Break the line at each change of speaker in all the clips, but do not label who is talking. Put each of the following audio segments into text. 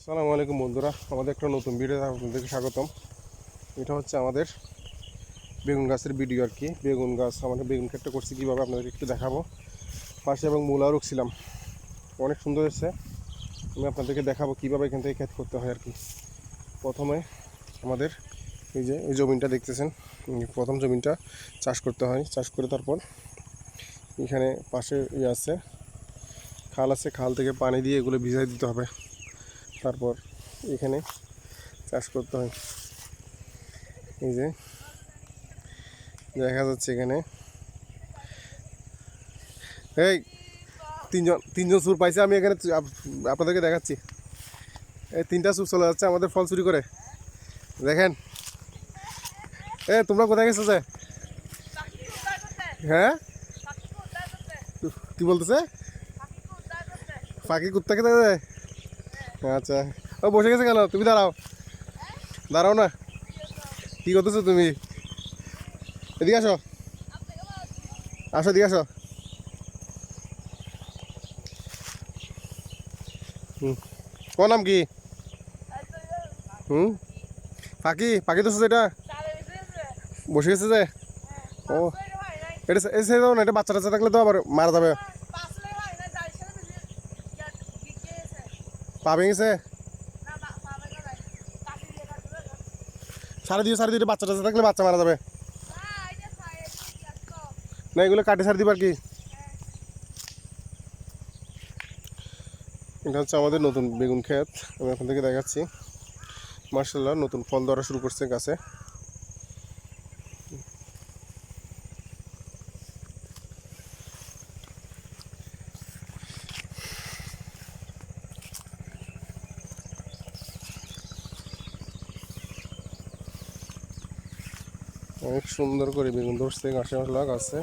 আসসালামু আলাইকুম বন্ধুরা, আমাদের একটা নতুন ভিডিও আপনাদেরকে স্বাগতম। এটা হচ্ছে আমাদের বেগুন গাছের ভিডিও আর কি। বেগুন গাছ আমাদের বেগুন ক্ষেতটা করছি কীভাবে আপনাদেরকে একটু দেখাবো। পাশে এবং মূলাও রাখছিলাম, অনেক সুন্দর হয়েছে। আমি আপনাদেরকে দেখাবো কীভাবে এখান থেকে ক্ষেত করতে হয় আর কি। প্রথমে আমাদের এই যে এই জমিনটা দেখতেছেন, প্রথম জমিনটা চাষ করতে হয়। চাষ করে তারপর এখানে পাশে আছে খাল আছে, খাল থেকে পানি দিয়ে এগুলো ভিজাই দিতে হবে। তারপর এখানে চাষ করতে হয়। এই যে দেখা যাচ্ছে এখানে এই তিনজন চুর পাইছে। আমি এখানে আপনাদেরকে দেখাচ্ছি। এই তিনটা চুর চলে যাচ্ছে আমাদের ফল চুরি করে। দেখেন, তোমরা কোথায় গেছো যে? হ্যাঁ, কি বলতেছে? পাখি কুত্তা খেতে যায়। আচ্ছা, ও বসে গেছে কেন? তুমি দাঁড়াও, দাঁড়াও না। কি করতেছো তুমি? এদিকে আসো, আসো, এদিকে আসো। কোন নাম কি? পাখি পাখি তো এটা বসে গেছে যে। ও, এটা না, এটা বাচ্চা টাচ্চা থাকলে তো আবার মারা যাবে। পা ভেঙেছে, সারে দিয়ে বাচ্চা টাচ্চা থাকলে বাচ্চা মারা যাবে না। এগুলো কাটে সার দিবার কি। এটা হচ্ছে আমাদের নতুন বেগুন ক্ষেত, আমি এখন থেকে দেখাচ্ছি। মার্শাল্লাহ, নতুন ফল ধরা শুরু করছে গাছে। অনেক সুন্দর করে বেগুন ধরছে গাছে, গাছে।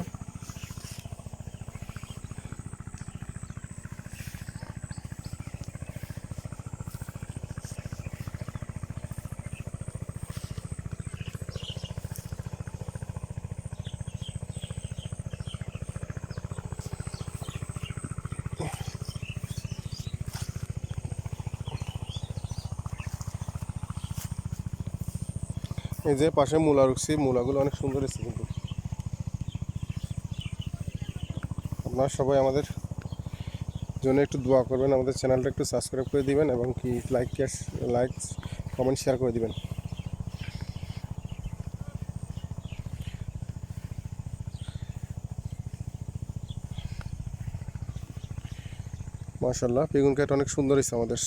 এই যে পাশে মূলা রুখছি, মূলাগুলো অনেক সুন্দর হয়েছে। কিন্তু আপনারা সবাই আমাদের জন্য একটু দোয়া করবেন, আমাদের চ্যানেলটা একটু সাবস্ক্রাইব করে দিবেন এবং কি লাইক কমেন্ট শেয়ার করে দিবেন। মাশাআল্লাহ, বেগুন ক্ষেত অনেক সুন্দর হয়েছে আমাদের।